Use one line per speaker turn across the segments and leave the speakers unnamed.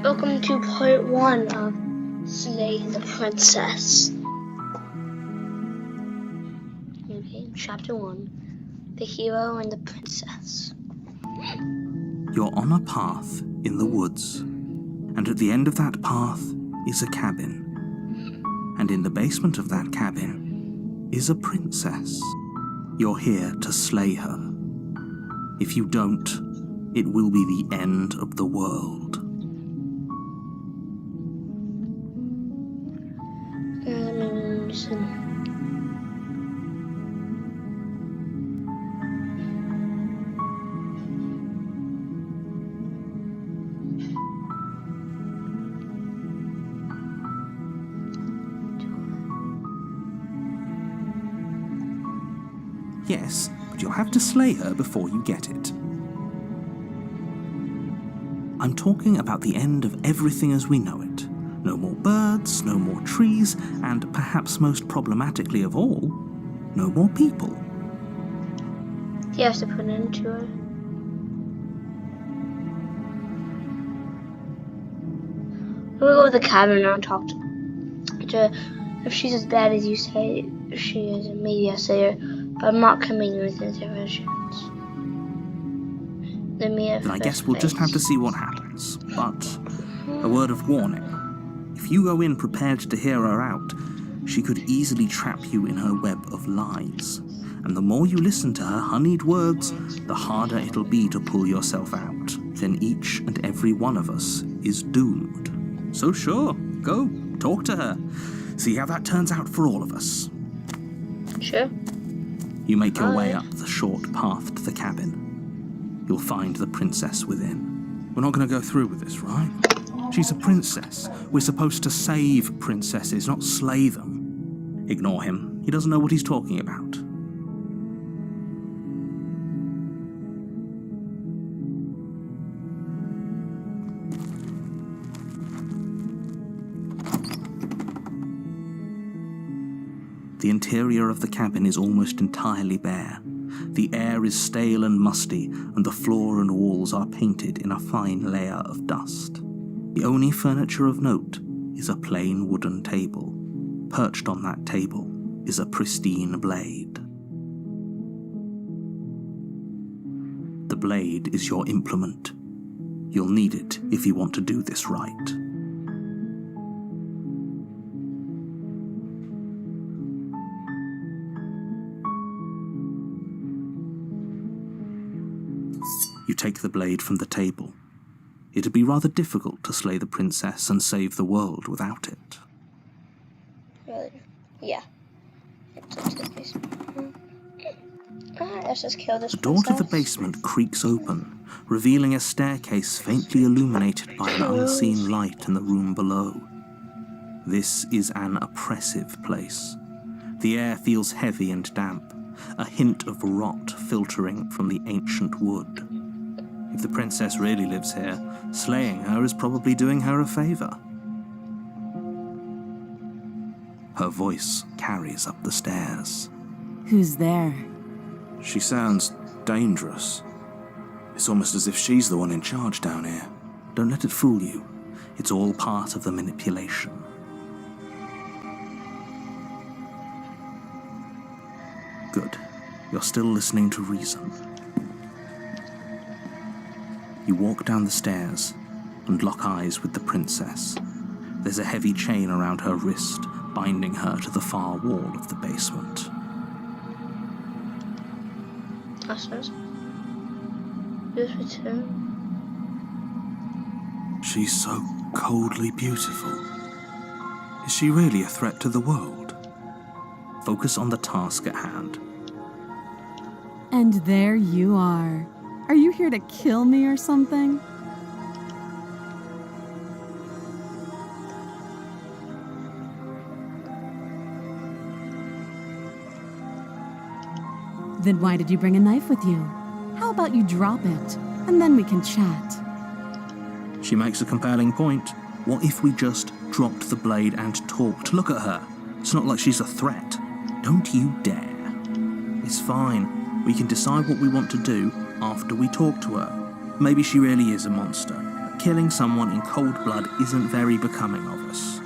Welcome to part 1 of Slay the Princess. Okay, chapter 1. The Hero and the Princess.
You're on a path in the woods, and at the end of that path is a cabin. And in the basement of that cabin is a princess. You're here to slay her. If you don't, it will be the end of the world. Yes, but you'll have to slay her before you get it. I'm talking about the end of everything as we know it. No more birds, no more trees, and perhaps most problematically of all, no more people.
You have to put it into her. We'll go with the cabin and talk to her. If she's as bad as you say she is, maybe I'll say her, but I'm not coming with interventions.
Then I guess we'll just have to see what happens. But a word of warning. If you go in prepared to hear her out, she could easily trap you in her web of lies. And the more you listen to her honeyed words, the harder it'll be to pull yourself out. Then each and every one of us is doomed. So sure, go, talk to her. See how that turns out for all of us.
Sure.
You make your way up the short path to the cabin. You'll find the princess within. We're not going to go through with this, right? She's a princess. We're supposed to save princesses, not slay them. Ignore him. He doesn't know what he's talking about. The interior of the cabin is almost entirely bare. The air is stale and musty, and the floor and walls are painted in a fine layer of dust. The only furniture of note is a plain wooden table. Perched on that table is a pristine blade. The blade is your implement. You'll need it if you want to do this right. You take the blade from the table. It'd be rather difficult to slay the princess and save the world without it.
Really? Yeah. Let's just kill this
The door to the basement creaks open, revealing a staircase faintly illuminated by an unseen light in the room below. This is an oppressive place. The air feels heavy and damp, a hint of rot filtering from the ancient wood. If the princess really lives here, slaying her is probably doing her a favor. Her voice carries up the stairs.
Who's there?
She sounds dangerous. It's almost as if she's the one in charge down here. Don't let it fool you. It's all part of the manipulation. Good. You're still listening to reason. You walk down the stairs and lock eyes with the princess. There's a heavy chain around her wrist, binding her to the far wall of the basement. She's so coldly beautiful. Is she really a threat to the world? Focus on the task at hand.
And there you are. Are you here to kill me or something? Then why did you bring a knife with you? How about you drop it, and then we can chat?
She makes a compelling point. What if we just dropped the blade and talked? Look at her. It's not like she's a threat. Don't you dare. It's fine. We can decide what we want to do after we talk to her. Maybe she really is a monster. Killing someone in cold blood isn't very becoming of us.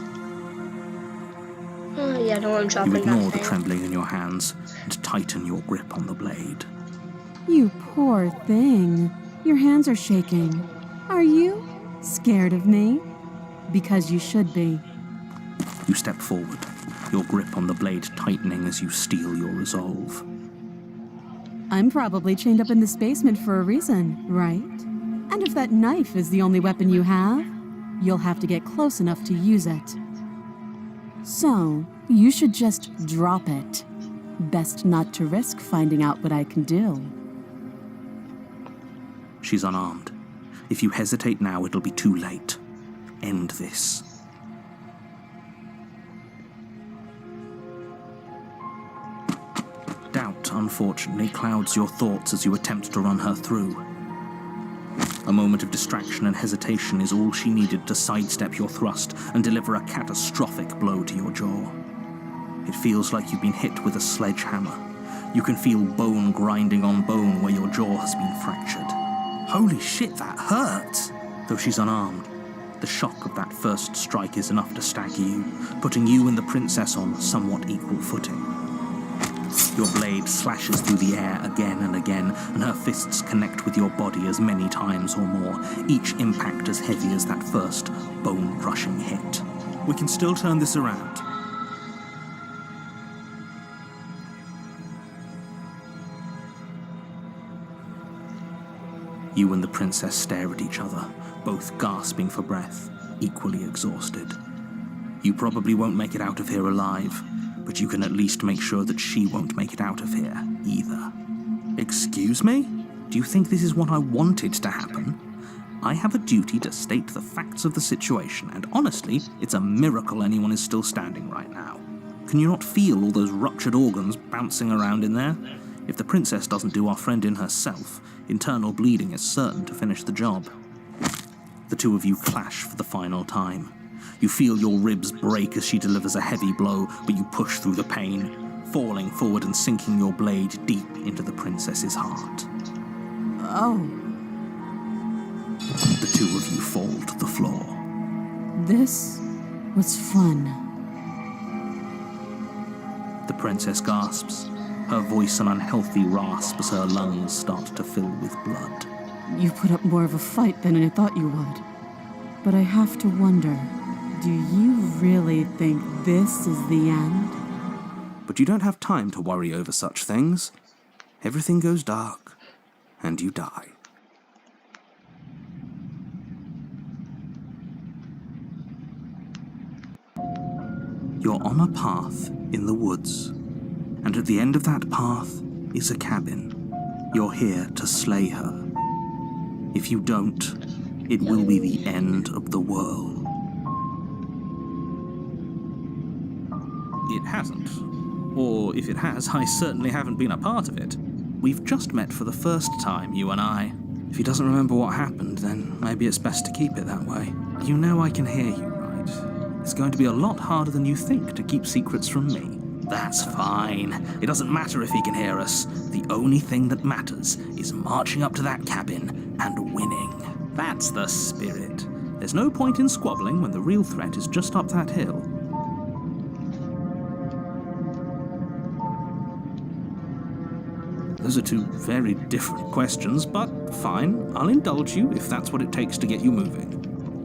Oh, yeah, I don't want to drop
You
in
ignore
that
the
thing.
trembling in your hands and tighten your grip on the blade.
You poor thing. Your hands are shaking. Are you scared of me? Because you should be.
You step forward, your grip on the blade tightening as you steel your resolve.
I'm probably chained up in this basement for a reason, right? And if that knife is the only weapon you have, you'll have to get close enough to use it. So, you should just drop it. Best not to risk finding out what I can do.
She's unarmed. If you hesitate now, it'll be too late. End this. Doubt, unfortunately, clouds your thoughts as you attempt to run her through. A moment of distraction and hesitation is all she needed to sidestep your thrust and deliver a catastrophic blow to your jaw. It feels like you've been hit with a sledgehammer. You can feel bone grinding on bone where your jaw has been fractured. Holy shit, that hurts! Though she's unarmed, the shock of that first strike is enough to stagger you, putting you and the princess on somewhat equal footing. Your blade slashes through the air again and again, and her fists connect with your body as many times or more, each impact as heavy as that first bone-crushing hit. We can still turn this around. You and the princess stare at each other, both gasping for breath, equally exhausted. You probably won't make it out of here alive, but you can at least make sure that she won't make it out of here, either. Excuse me? Do you think this is what I wanted to happen? I have a duty to state the facts of the situation, and honestly, it's a miracle anyone is still standing right now. Can you not feel all those ruptured organs bouncing around in there? If the princess doesn't do our friend in herself, internal bleeding is certain to finish the job. The two of you clash for the final time. You feel your ribs break as she delivers a heavy blow, but you push through the pain, falling forward and sinking your blade deep into the princess's heart.
Oh,
The two of you fall to the floor.
this was fun.
The princess gasps, her voice an unhealthy rasp as her lungs start to fill with blood.
You put up more of a fight than I thought you would. But I have to wonder, do you really think this is the end?
But you don't have time to worry over such things. Everything goes dark, and you die. You're on a path in the woods, and at the end of that path is a cabin. You're here to slay her. If you don't, it will be the end of the world. It hasn't. Or if it has, I certainly haven't been a part of it. We've just met for the first time, you and I. If he doesn't remember what happened, then maybe it's best to keep it that way. You know I can hear you, right? It's going to be a lot harder than you think to keep secrets from me. That's fine. It doesn't matter if he can hear us. The only thing that matters is marching up to that cabin and winning. That's the spirit. There's no point in squabbling when the real threat is just up that hill. Those are two very different questions, but fine, I'll indulge you if that's what it takes to get you moving.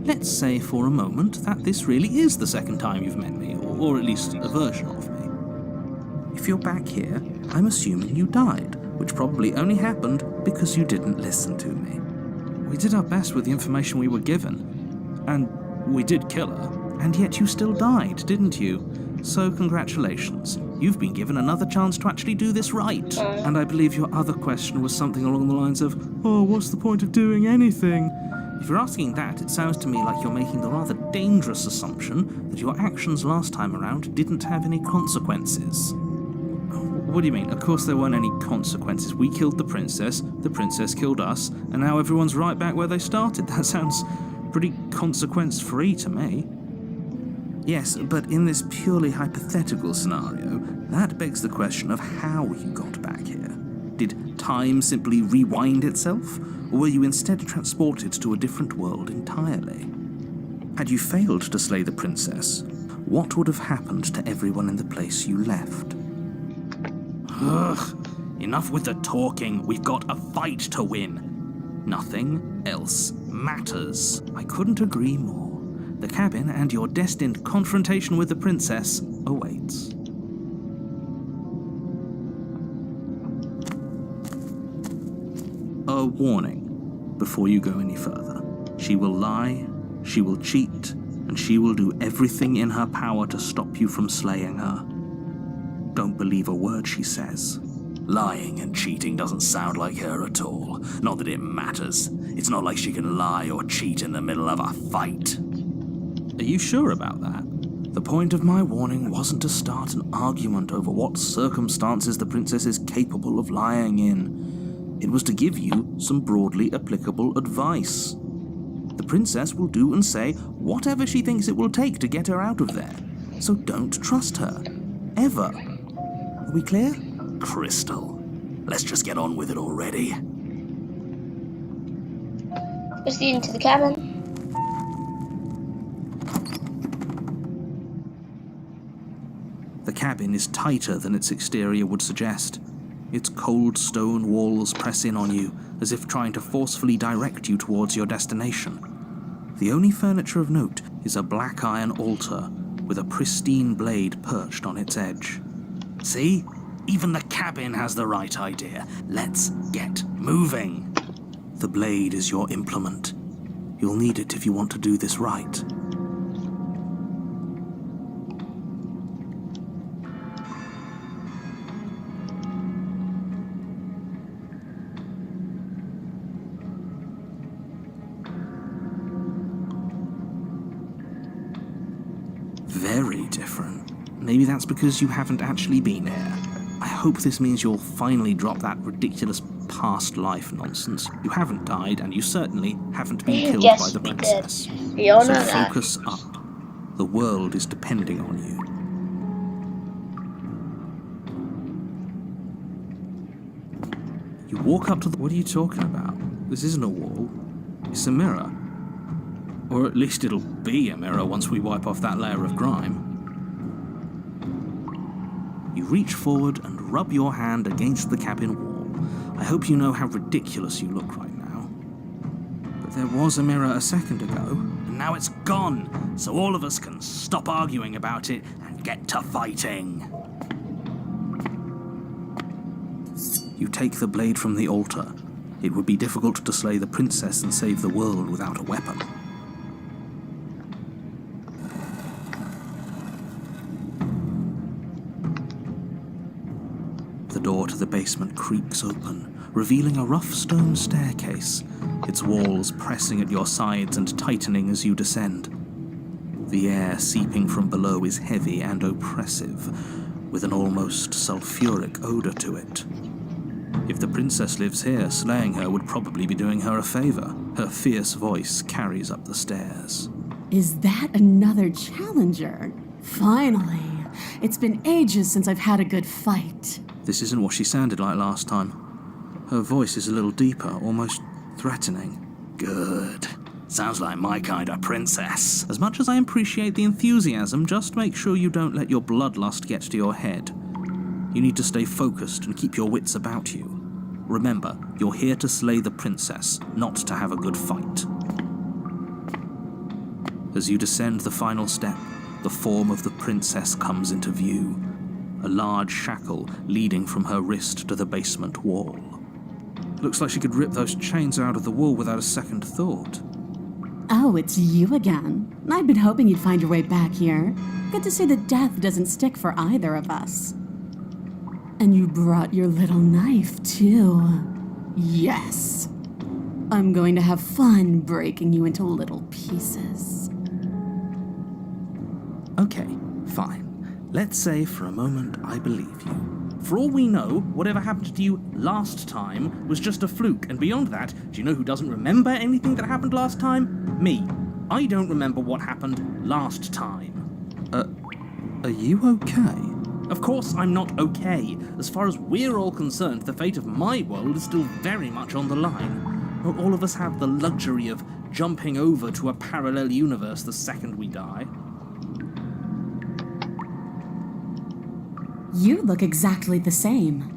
Let's say for a moment that this really is the second time you've met me, or at least a version of me. If you're back here, I'm assuming you died, which probably only happened because you didn't listen to me. We did our best with the information we were given, and we did kill her, and yet you still died, didn't you? So congratulations. You've been given another chance to actually do this right. And I believe your other question was something along the lines of, oh, what's the point of doing anything? If you're asking that, it sounds to me like you're making the rather dangerous assumption that your actions last time around didn't have any consequences. What do you mean? Of course there weren't any consequences. We killed the princess killed us, and now everyone's right back where they started. That sounds pretty consequence-free to me. Yes, but in this purely hypothetical scenario, that begs the question of how you got back here. Did time simply rewind itself, or were you instead transported to a different world entirely? Had you failed to slay the princess, what would have happened to everyone in the place you left? Ugh, enough with the talking. We've got a fight to win. Nothing else matters. I couldn't agree more. The cabin and your destined confrontation with the princess awaits. A warning before you go any further. She will lie, she will cheat, and she will do everything in her power to stop you from slaying her. Don't believe a word she says.
Lying and cheating doesn't sound like her at all. Not that it matters. It's not like she can lie or cheat in the middle of a fight.
Are you sure about that? The point of my warning wasn't to start an argument over what circumstances the princess is capable of lying in. It was to give you some broadly applicable advice. The princess will do and say whatever she thinks it will take to get her out of there. So don't trust her. Ever. Are we clear?
Crystal, let's just get on with it already.
Proceed into the cabin.
The cabin is tighter than its exterior would suggest. Its cold stone walls press in on you, as if trying to forcefully direct you towards your destination. The only furniture of note is a black iron altar with a pristine blade perched on its edge.
See? Even the cabin has the right idea. Let's get moving.
The blade is your implement. You'll need it if you want to do this right. Very different. Maybe that's because you haven't actually been here. I hope this means you'll finally drop that ridiculous past life nonsense. You haven't died, and you certainly haven't been killed
Yes,
by the
we
princess.
did. We all
So
know that.
focus up. The world is depending on you. You walk up to the... What are you talking about? This isn't a wall. It's a mirror. Or at least it'll be a mirror once we wipe off that layer of grime. You reach forward and rub your hand against the cabin wall. I hope you know how ridiculous you look right now. But there was a mirror a second ago,
And now it's gone, so all of us can stop arguing about it and get to fighting.
you take the blade from the altar. It would be difficult to slay the princess and save the world without a weapon. The door to the basement creaks open, revealing a rough stone staircase, its walls pressing at your sides and tightening as you descend. The air seeping from below is heavy and oppressive, with an almost sulfuric odor to it. If the princess lives here, slaying her would probably be doing her a favor. Her fierce voice carries up the stairs.
Is that another challenger? Finally. It's been ages since I've had a good fight.
This isn't what she sounded like last time. Her voice is a little deeper, almost threatening.
Good. Sounds like my kind of princess.
As much as I appreciate the enthusiasm, just make sure you don't let your bloodlust get to your head. You need to stay focused and keep your wits about you. Remember, you're here to slay the princess, not to have a good fight. As you descend the final step, the form of the princess comes into view. A large shackle leading from her wrist to the basement wall. Looks like she could rip those chains out of the wall without a second thought.
Oh, it's you again. I'd been hoping you'd find your way back here. Good to see that death doesn't stick for either of us. And you brought your little knife, too. Yes. I'm going to have fun breaking you into little pieces.
Okay, fine. Let's say for a moment I believe you. For all we know, whatever happened to you last time was just a fluke, and beyond that, do you know who doesn't remember anything that happened last time? Me. I don't remember what happened last time. Are you okay? Of course I'm not okay. As far as we're all concerned, the fate of my world is still very much on the line. Not all of us have the luxury of jumping over to a parallel universe the second we die.
You look exactly the same.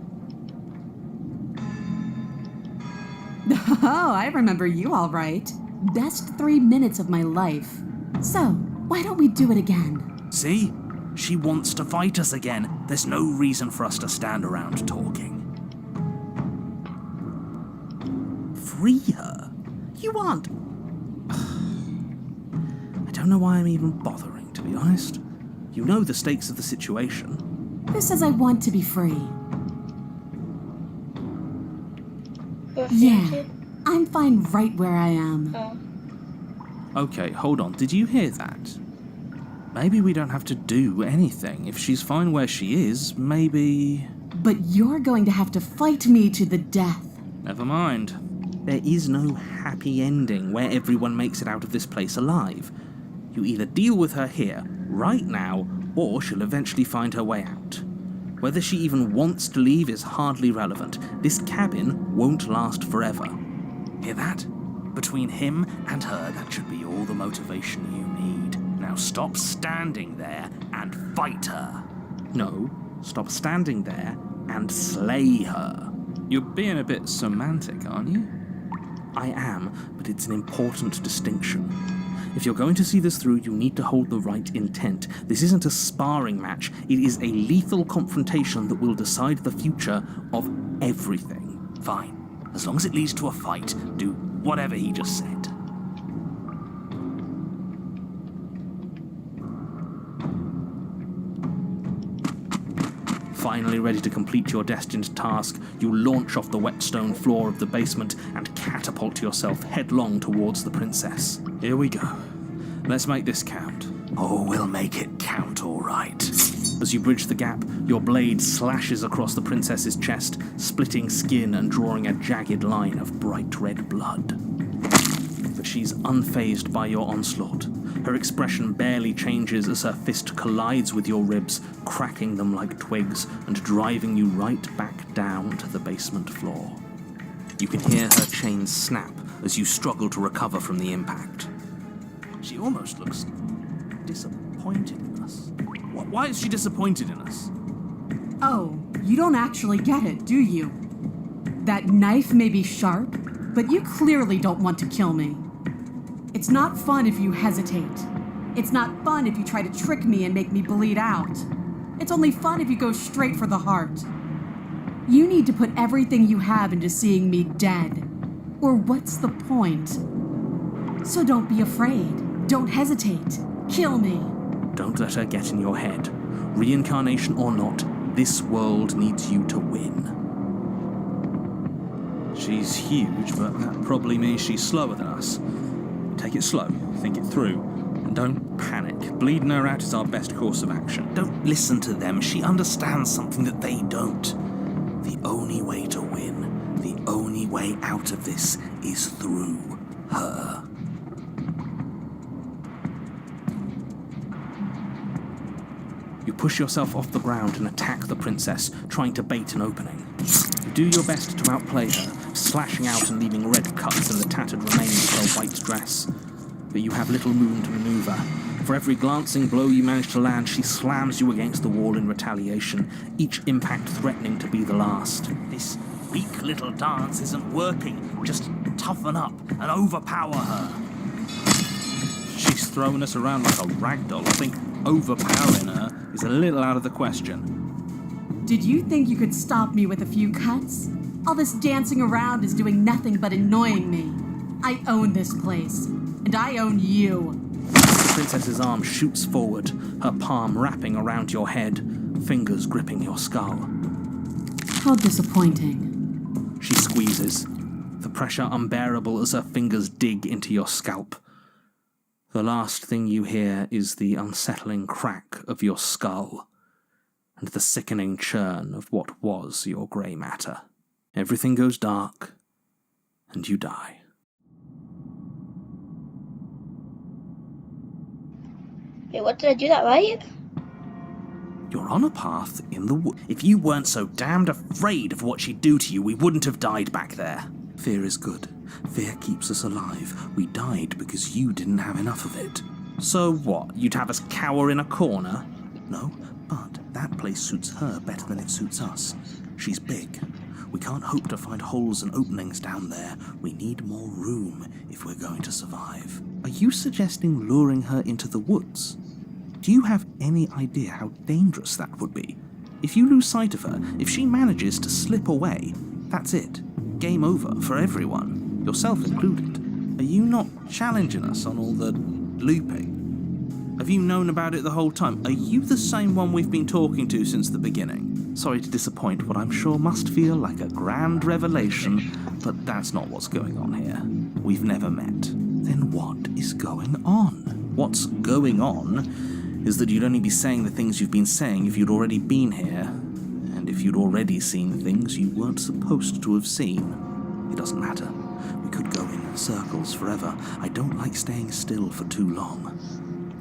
Oh, I remember you all right. Best 3 minutes of my life. So, why don't we do it again?
See? She wants to fight us again. There's no reason for us to stand around talking.
Free her? You aren't... I don't know why I'm even bothering, to be honest. You know the stakes of the situation.
Who says I want to be free?
You're
Yeah,
affected?
I'm fine right where I am.
Oh.
Okay, hold on. Did you hear that? Maybe we don't have to do anything. If she's fine where she is, maybe...
But you're going to have to fight me to the death.
Never mind. There is no happy ending where everyone makes it out of this place alive. You either deal with her here, right now, or she'll eventually find her way out. Whether she even wants to leave is hardly relevant. This cabin won't last forever.
Hear that? Between him and her, that should be all the motivation you need. Now stop standing there and fight her.
No, stop standing there and slay her. You're being a bit semantic, aren't you? I am, but it's an important distinction. If you're going to see this through, you need to hold the right intent. This isn't a sparring match. It is a lethal confrontation that will decide the future of everything.
Fine. As long as it leads to a fight, do whatever he just said.
Finally ready to complete your destined task, you launch off the wet stone floor of the basement and catapult yourself headlong towards the princess. Here we go. Let's make this count.
Oh, we'll make it count, all right.
As you bridge the gap, your blade slashes across the princess's chest, splitting skin and drawing a jagged line of bright red blood. But she's unfazed by your onslaught. Her expression barely changes as her fist collides with your ribs, cracking them like twigs and driving you right back down to the basement floor. You can hear her chains snap as you struggle to recover from the impact. She almost looks disappointed in us. Why is she disappointed in us?
Oh, you don't actually get it, do you? That knife may be sharp, but you clearly don't want to kill me. It's not fun if you hesitate. It's not fun if you try to trick me and make me bleed out. It's only fun if you go straight for the heart. You need to put everything you have into seeing me dead. Or what's the point? So don't be afraid. Don't hesitate. Kill me.
Don't let her get in your head. Reincarnation or not, this world needs you to win. She's huge, but that probably means she's slower than us. Take it slow, think it through, and don't panic. Bleeding her out is our best course of action.
Don't listen to them. She understands something that they don't. The only way to win, the only way out of this is through her.
You push yourself off the ground and attack the princess, trying to bait an opening. You do your best to outplay her, slashing out and leaving red cuts in the tattered remains of her white dress. But you have little room to maneuver. For every glancing blow you manage to land, she slams you against the wall in retaliation, each impact threatening to be the last.
This weak little dance isn't working. Just toughen up and overpower her.
She's throwing us around like a ragdoll. I think overpowering her is a little out of the question.
Did you think you could stop me with a few cuts? All this dancing around is doing nothing but annoying me. I own this place, and I own you.
The princess's arm shoots forward, her palm wrapping around your head, fingers gripping your skull.
How disappointing.
She squeezes, the pressure unbearable as her fingers dig into your scalp. The last thing you hear is the unsettling crack of your skull, and the sickening churn of what was your grey matter. Everything goes dark, and you die.
Wait, what, did I do that right?
You're on a path in the wood. If you weren't so damned afraid of what she'd do to you, we wouldn't have died back there. Fear is good. Fear keeps us alive. We died because you didn't have enough of it. So what? You'd have us cower in a corner? No, but that place suits her better than it suits us. She's big. We can't hope to find holes and openings down there. We need more room if we're going to survive. Are you suggesting luring her into the woods? Do you have any idea how dangerous that would be? If you lose sight of her, if she manages to slip away, that's it. Game over for everyone, yourself included. Are you not challenging us on all the looping? Have you known about it the whole time? Are you the same one we've been talking to since the beginning? Sorry to disappoint what I'm sure must feel like a grand revelation, but that's not what's going on here. We've never met. Then what is going on? What's going on is that you'd only be saying the things you've been saying if you'd already been here. And if you'd already seen things you weren't supposed to have seen. It doesn't matter. We could go in circles forever. I don't like staying still for too long.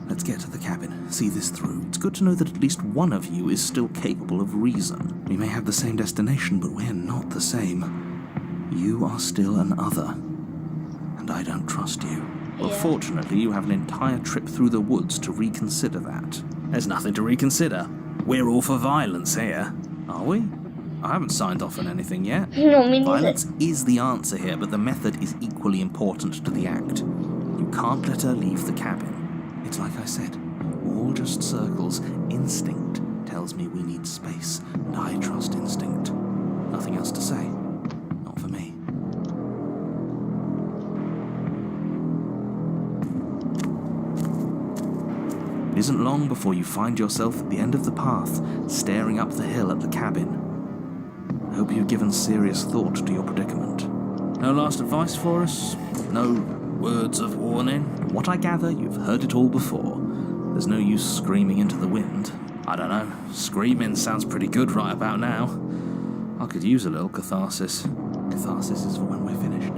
Let's get to the cabin, see this through. It's good to know that at least one of you is still capable of reason. We may have the same destination, but we're not the same. You are still an other. And I don't trust you. Well, fortunately, you have an entire trip through the woods to reconsider that. There's nothing to reconsider. We're all for violence here. Are we? I haven't signed off on anything yet.
No, me neither.
Violence is the answer here, but the method is equally important to the act. You can't let her leave the cabin. It's like I said, all just circles. Instinct tells me we need space, and I trust instinct. Nothing else to say. Not for me. It isn't long before you find yourself at the end of the path, staring up the hill at the cabin. I hope you've given serious thought to your predicament. No last advice for us? No words of warning? From what I gather, you've heard it all before. There's no use screaming into the wind. I don't know. Screaming sounds pretty good right about now. I could use a little catharsis. Catharsis is for when we're finished.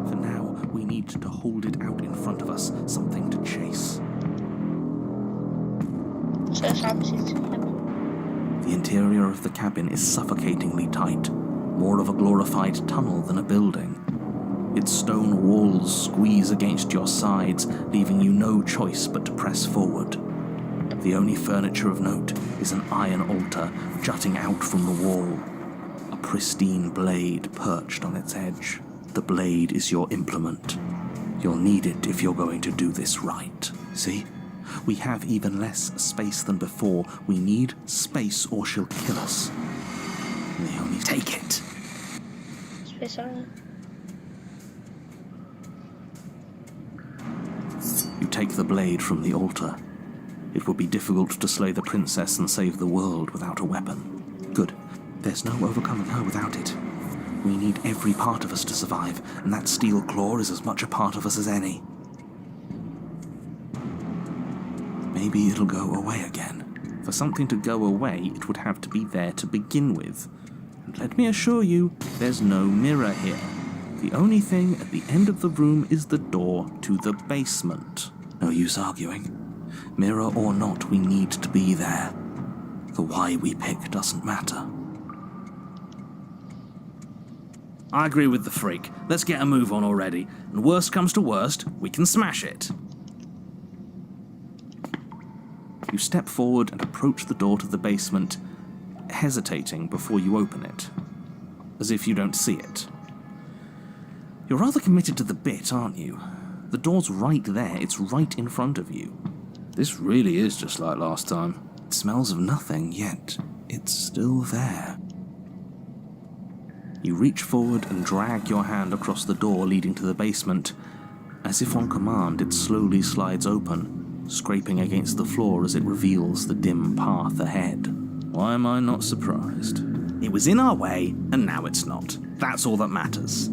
For now, we need to hold it out in front of us. Something to chase. The interior of the cabin is suffocatingly tight, more of a glorified tunnel than a building. Its stone walls squeeze against your sides, leaving you no choice but to press forward. The only furniture of note is an iron altar jutting out from the wall, a pristine blade perched on its edge. The blade is your implement. You'll need it if you're going to do this right. See? We have even less space than before. We need space or she'll kill us. Naomi, take it.
Space on.
You take the blade from the altar. It would be difficult to slay the princess and save the world without a weapon. Good. There's no overcoming her without it. We need every part of us to survive, and that steel claw is as much a part of us as any. Maybe it'll go away again. For something to go away, it would have to be there to begin with. And let me assure you, there's no mirror here. The only thing at the end of the room is the door to the basement. No use arguing. Mirror or not, we need to be there. The why we pick doesn't matter. I agree with the freak. Let's get a move on already. And worst comes to worst, we can smash it. You step forward and approach the door to the basement, hesitating before you open it, as if you don't see it. You're rather committed to the bit, aren't you? The door's right there, it's right in front of you. This really is just like last time. It smells of nothing, yet it's still there. You reach forward and drag your hand across the door leading to the basement. As if on command, it slowly slides open, scraping against the floor as it reveals the dim path ahead. Why am I not surprised? It was in our way, and now it's not. That's all that matters.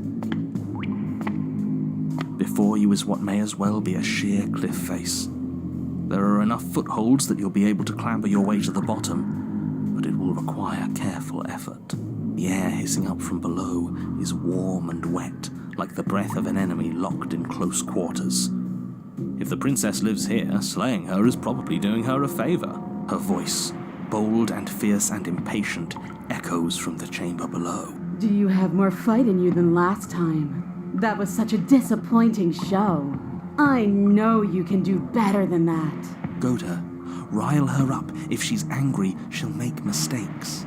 Before you is what may as well be a sheer cliff face. There are enough footholds that you'll be able to clamber your way to the bottom, but it will require careful effort. The air hissing up from below is warm and wet, like the breath of an enemy locked in close quarters. If the princess lives here, slaying her is probably doing her a favor. Her voice, bold and fierce and impatient, echoes from the chamber below.
Do you have more fight in you than last time? That was such a disappointing show. I know you can do better than that.
Goad her. Rile her up. If she's angry, she'll make mistakes.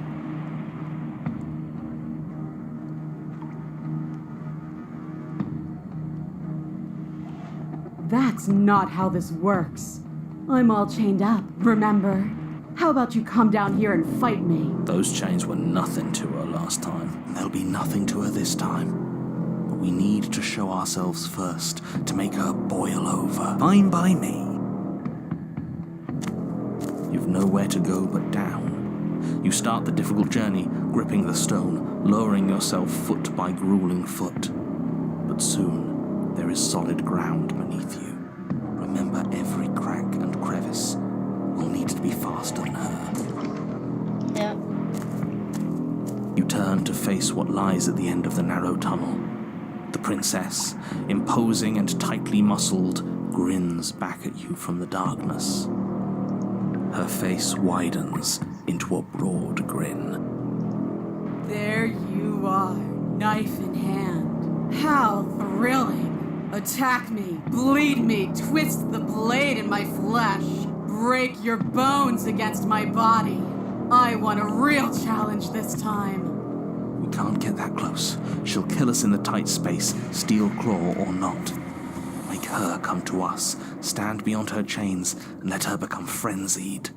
That's not how this works. I'm all chained up, remember? How about you come down here and fight me?
Those chains were nothing to her last time. And they'll be nothing to her this time. But we need to show ourselves first to make her boil over. Fine by me. You've nowhere to go but down. You start the difficult journey, gripping the stone, lowering yourself foot by grueling foot. But soon, there is solid ground beneath you. Remember, every crack and crevice will need to be faster than her.
Yeah.
You turn to face what lies at the end of the narrow tunnel. The princess, imposing and tightly muscled, grins back at you from the darkness. Her face widens into a broad grin.
There you are, knife in hand. How thrilling! Attack me, bleed me, twist the blade in my flesh, break your bones against my body. I want a real challenge this time.
We can't get that close. She'll kill us in the tight space, steel claw or not. Make her come to us, stand beyond her chains, and let her become frenzied.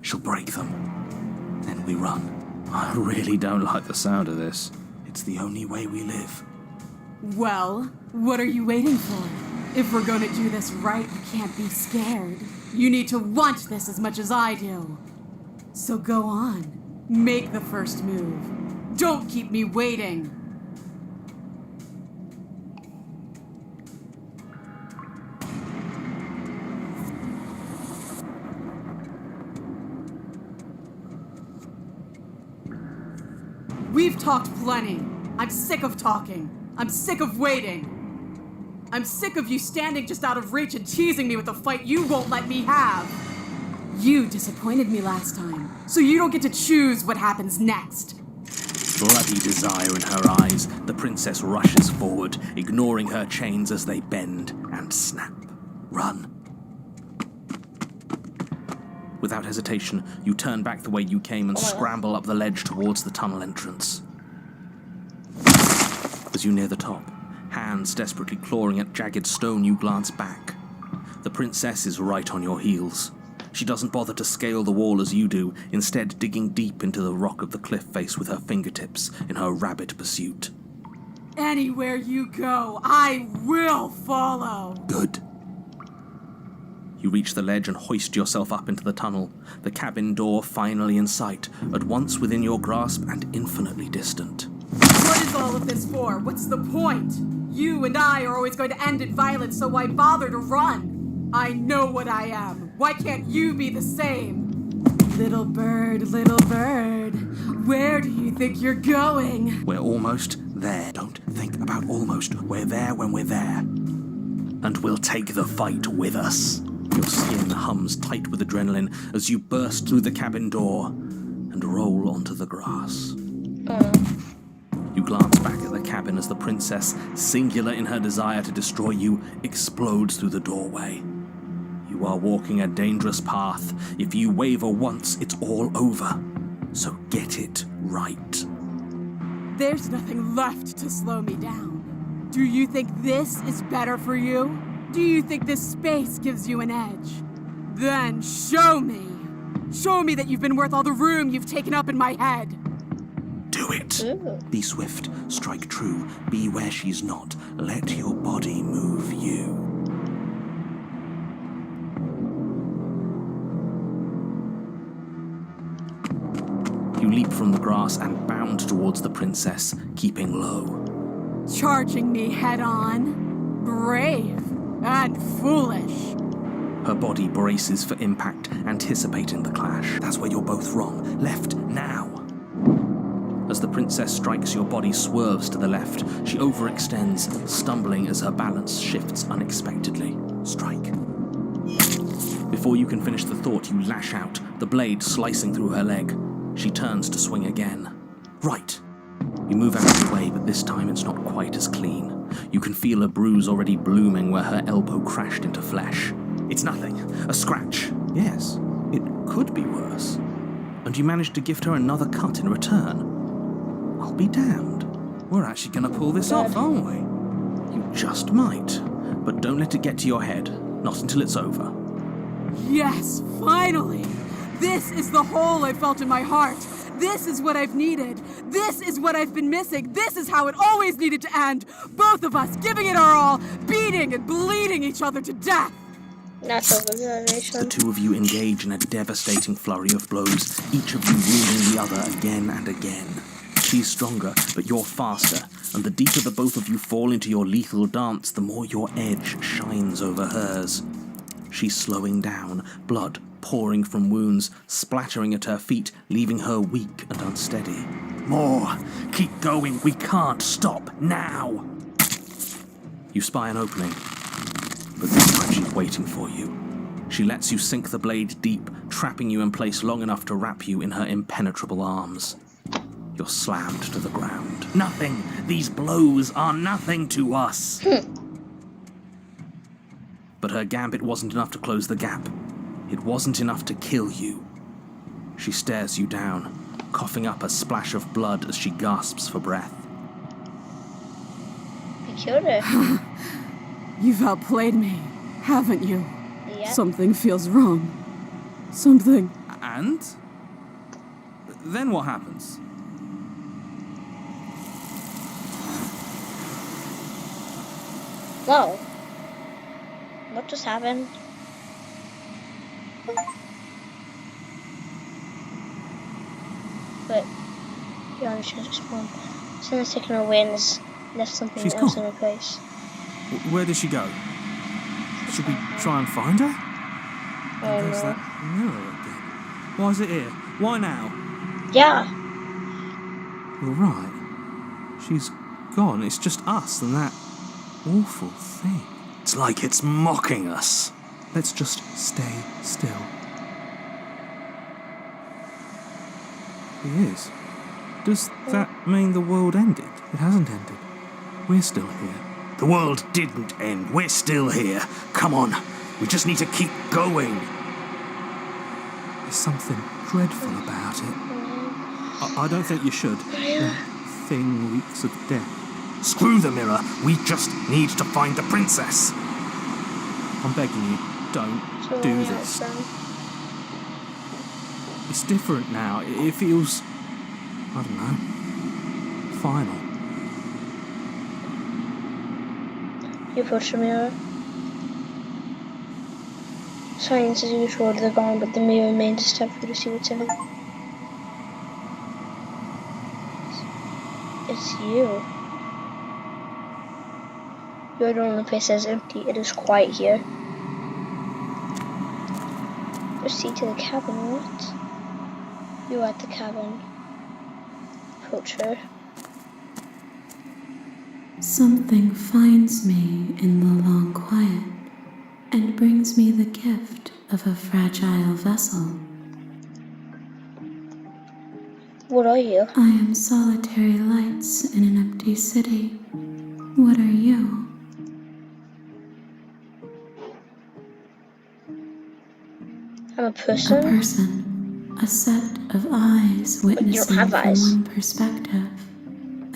She'll break them. Then we run. I really don't like the sound of this. It's the only way we live.
Well, what are you waiting for? If we're gonna do this right, you can't be scared. You need to want this as much as I do. So go on. Make the first move. Don't keep me waiting. We've talked plenty. I'm sick of talking. I'm sick of waiting. I'm sick of you standing just out of reach and teasing me with a fight you won't let me have. You disappointed me last time, so you don't get to choose what happens next.
Bloody desire in her eyes, the princess rushes forward, ignoring her chains as they bend and snap. Run. Without hesitation, you turn back the way you came and scramble up the ledge towards the tunnel entrance. As you near the top, hands desperately clawing at jagged stone, you glance back. The princess is right on your heels. She doesn't bother to scale the wall as you do, instead digging deep into the rock of the cliff face with her fingertips in her rabid pursuit.
Anywhere you go, I will follow.
Good. You reach the ledge and hoist yourself up into the tunnel, the cabin door finally in sight, at once within your grasp and infinitely distant.
What is all of this for? What's the point? You and I are always going to end in violence, so why bother to run? I know what I am. Why can't you be the same? Little bird, where do you think you're going?
We're almost there. Don't think about almost. We're there when we're there. And we'll take the fight with us. Your skin hums tight with adrenaline as you burst through the cabin door and roll onto the grass. You glance back at the cabin as the princess, singular in her desire to destroy you, explodes through the doorway. You are walking a dangerous path. If you waver once, it's all over. So get it right.
There's nothing left to slow me down. Do you think this is better for you? Do you think this space gives you an edge? Then show me. Show me that you've been worth all the room you've taken up in my head.
Do it.
Ooh.
Be swift, strike true, be where she's not. Let your body move you. You leap from the grass and bound towards the princess, keeping low.
Charging me head on? Brave and foolish.
Her body braces for impact, anticipating the clash. That's where you're both wrong. Left, now. As the princess strikes, your body swerves to the left. She overextends, stumbling as her balance shifts unexpectedly. Strike. Before you can finish the thought, you lash out, the blade slicing through her leg. She turns to swing again. Right. You move out of the way, but this time it's not quite as clean. You can feel a bruise already blooming where her elbow crashed into flesh. It's nothing. A scratch. Yes, it could be worse. And you manage to gift her another cut in return. I'll be damned. We're actually going to pull this off, aren't we? You just might. But don't let it get to your head. Not until it's over.
Yes, finally! This is the hole I felt in my heart. This is what I've needed. This is what I've been missing. This is how it always needed to end. Both of us giving it our all, beating and bleeding each other to death.
Natural regeneration.
The two of you engage in a devastating flurry of blows, each of you wounding the other again and again. She's stronger, but you're faster, and the deeper the both of you fall into your lethal dance, the more your edge shines over hers. She's slowing down, blood pouring from wounds, splattering at her feet, leaving her weak and unsteady. More! Keep going! We can't stop now! You spy an opening, but this time she's waiting for you. She lets you sink the blade deep, trapping you in place long enough to wrap you in her impenetrable arms. You're slammed to the ground. Nothing! These blows are nothing to us! But her gambit wasn't enough to close the gap. It wasn't enough to kill you. She stares you down, coughing up a splash of blood as she gasps for breath.
I killed her.
You've outplayed me, haven't you?
Yeah.
Something feels wrong. Something.
And? Then what happens?
Whoa. What just happened? But you understand this one. Someone's taken her away and has left something
She's
else
gone.
in her place.
Where did she go? Should we try and find her?
Oh
There's
no.
that mirror again. Why is it here? Why now?
Yeah.
You're right. She's gone. It's just us and that awful thing. It's like it's mocking us. Let's just stay still. It is. Does that mean the world ended? It hasn't ended. We're still here. The world didn't end. We're still here. Come on. We just need to keep going. There's something dreadful about it. I don't think you should. That thing reeks of death. Screw the mirror. We just need to find the princess. I'm begging you, don't
So
do
yeah,
this.
then.
It's different now. It feels, I don't know, final.
You approach the mirror. Silence as usual to the ground, but the mirror remains a step for you to see what's in it. It's you. You're the only place that's empty. It is quiet here. Proceed to the cabin, what? You're at the cabin. Approach her.
Something finds me in the long quiet and brings me the gift of a fragile vessel.
What are you?
I am solitary lights in an empty city. What are you?
I'm a
A
person?
person, a set of eyes witnessing
have
from
eyes.
one perspective.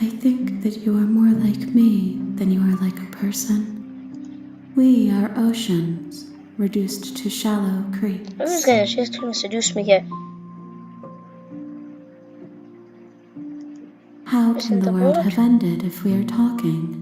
I think that you are more like me than you are like a person. We are oceans, reduced to shallow creeks.
I'm just gonna, she's trying to seduce me here.
How
Isn't
can the
the
world
world?
have ended if we are talking?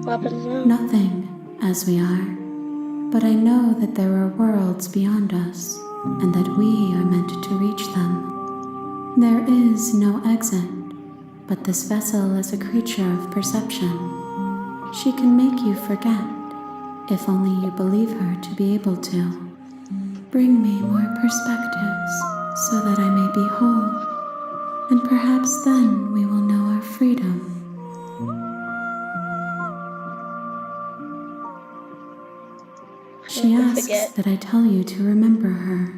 What happens now?
Nothing, as we are. But I know that there are worlds beyond us, and that we are meant to reach them. There is no exit, but this vessel is a creature of perception. She can make you forget, if only you believe her to be able to. Bring me more perspectives, so that I may be whole, and perhaps then we will know our freedom. She asks that I tell you to remember her.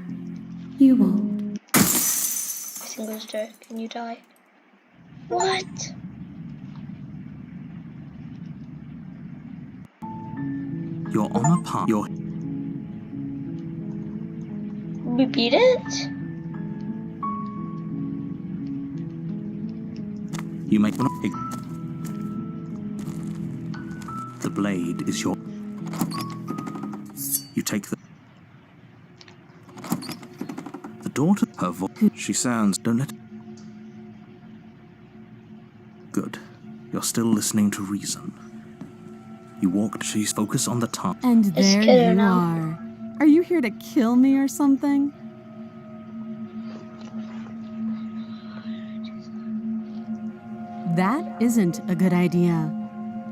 You won't.
Single stir, can you die? What?
You're on a path.
Repeat it?
You make the blade is your. You take the daughter. Her voice. She sounds. Don't let. Good. You're still listening to reason. You walked. She's focused on the tongue.
And
Let's
there
kill her
you
now.
are. Are you here to kill me or something? That isn't a good idea.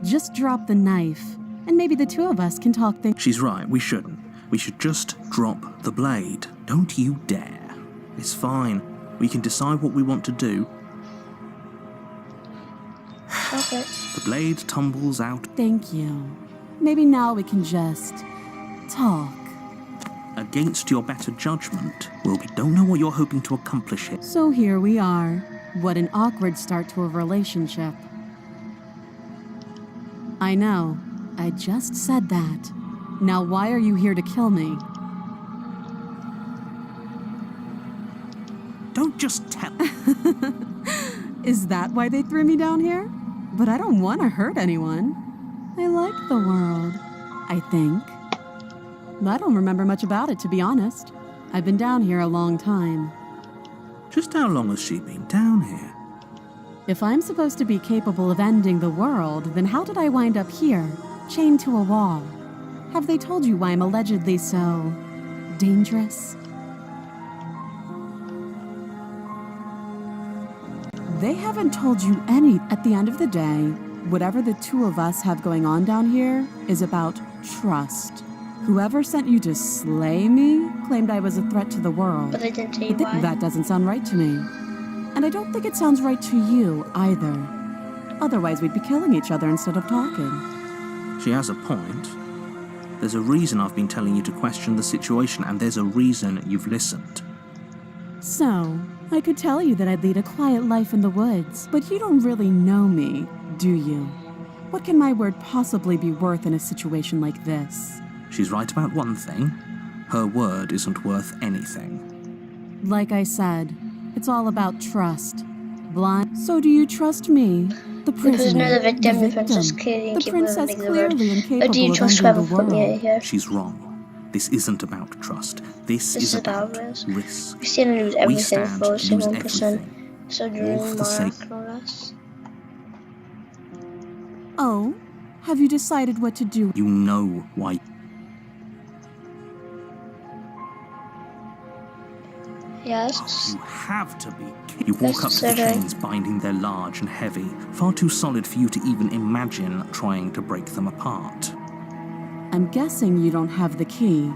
Just drop the knife, and maybe the two of us can talk things.
She's right. We shouldn't. We should just drop the blade. Don't you dare. It's fine. We can decide what we want to do.
Okay.
The blade tumbles out.
Thank you. Maybe now we can just talk.
Against your better judgment, we don't know what you're hoping to accomplish here.
So here we are. What an awkward start to a relationship. I know. I just said that. Now why are you here to kill me?
Don't just tell.
Is that why they threw me down here? But I don't want to hurt anyone. I like the world, I think. I don't remember much about it, to be honest. I've been down here a long time.
Just how long has she been down here?
If I'm supposed to be capable of ending the world, then how did I wind up here, chained to a wall? Have they told you why I'm allegedly so dangerous? They haven't told you any. At the end of the day, whatever the two of us have going on down here is about trust. Whoever sent you to slay me claimed I was a threat to the world.
But they didn't tell you
But
why.
that doesn't sound right to me. And I don't think it sounds right to you either. Otherwise, we'd be killing each other instead of talking.
She has a point. There's a reason I've been telling you to question the situation, and there's a reason you've listened.
So, I could tell you that I'd lead a quiet life in the woods, but you don't really know me, do you? What can my word possibly be worth in a situation like this?
She's right about one thing. Her word isn't worth anything.
Like I said, it's all about trust. Blind. So do you trust me? The prisoner,
The victim, the
victim,
princess clearly
the
incapable of
princess
ending the world.
clearly
But do
incapable
you
of
trust
ending
whoever
the
put me
world.
here?
She's wrong. This isn't about trust. This
This
is about
risk.
risk.
We stand to lose
We
everything
stand
for
to lose
1%.
everything.
So do
All for the
Mark,
sake-
no less.
Oh, have you decided what to do?
You know why.
Yes.
You have to be. You walk up to the
Necessary.
chains, binding they're large and heavy, far too solid for you to even imagine trying to break them apart.
I'm guessing you don't have the key.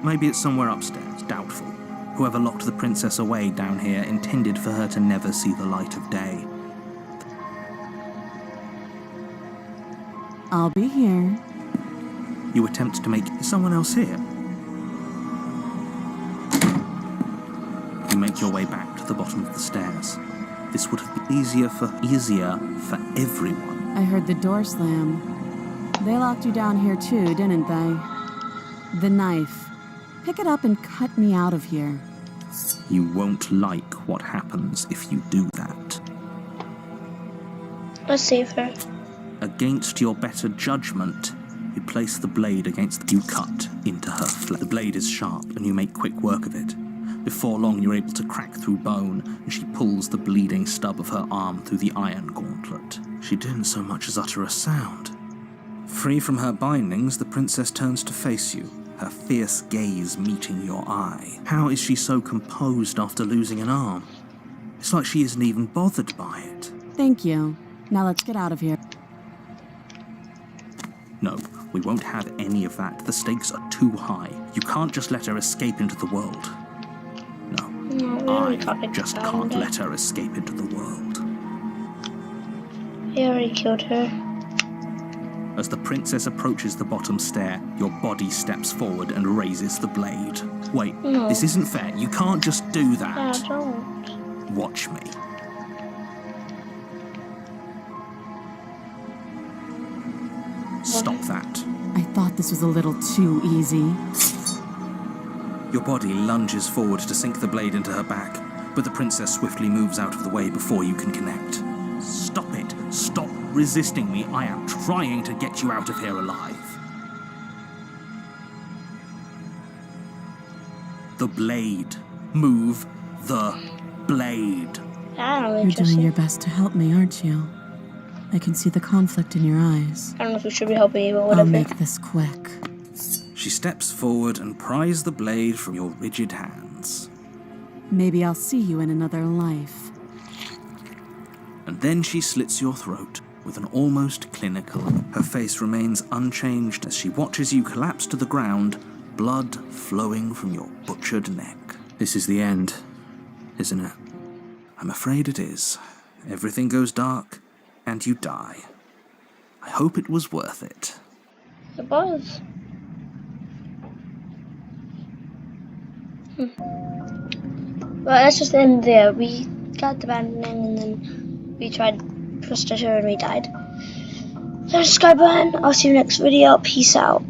Maybe it's somewhere upstairs, doubtful. Whoever locked the princess away down here intended for her to never see the light of day.
I'll be here.
You attempt to make someone else here. You make your way back to the bottom of the stairs. This would have been easier for everyone.
I heard the door slam. They locked you down here too, didn't they? The knife. Pick it up and cut me out of here.
You won't like what happens if you do that.
Let's save her.
Against your better judgment, you place the blade against you cut into her flesh. The blade is sharp and you make quick work of it. Before long, you're able to crack through bone, and she pulls the bleeding stub of her arm through the iron gauntlet. She didn't so much as utter a sound. Free from her bindings, the princess turns to face you, her fierce gaze meeting your eye. How is she so composed after losing an arm? It's like she isn't even bothered by it.
Thank you. Now let's get out of here.
No, we won't have any of that. The stakes are too high. You can't just let her escape into the world. No,
we
I just can't let her escape into the world.
He already killed her.
As the princess approaches the bottom stair, your body steps forward and raises the blade. Wait,
No.
This isn't fair. You can't just do that.
Yeah, don't.
Watch me. Stop that.
I thought this was a little too easy.
Your body lunges forward to sink the blade into her back, but the princess swiftly moves out of the way before you can connect. Stop it. Stop resisting me. I am trying to get you out of here alive. The blade. Move the blade.
I don't know.
You're doing your best to help me, aren't you? I can see the conflict in your eyes.
I don't know if we should be helping you, but
I'll
whatever.
make this quick.
She steps forward and pries the blade from your rigid hands.
Maybe I'll see you in another life.
And then she slits your throat with an almost clinical. Her face remains unchanged as she watches you collapse to the ground, blood flowing from your butchered neck. This is the end, isn't it? I'm afraid it is. Everything goes dark, and you die. I hope it was worth it.
It was. Well, that's just the end there. We got the banding and then we tried to frustrate her and we died. Subscribe button. I'll see you next video. Peace out.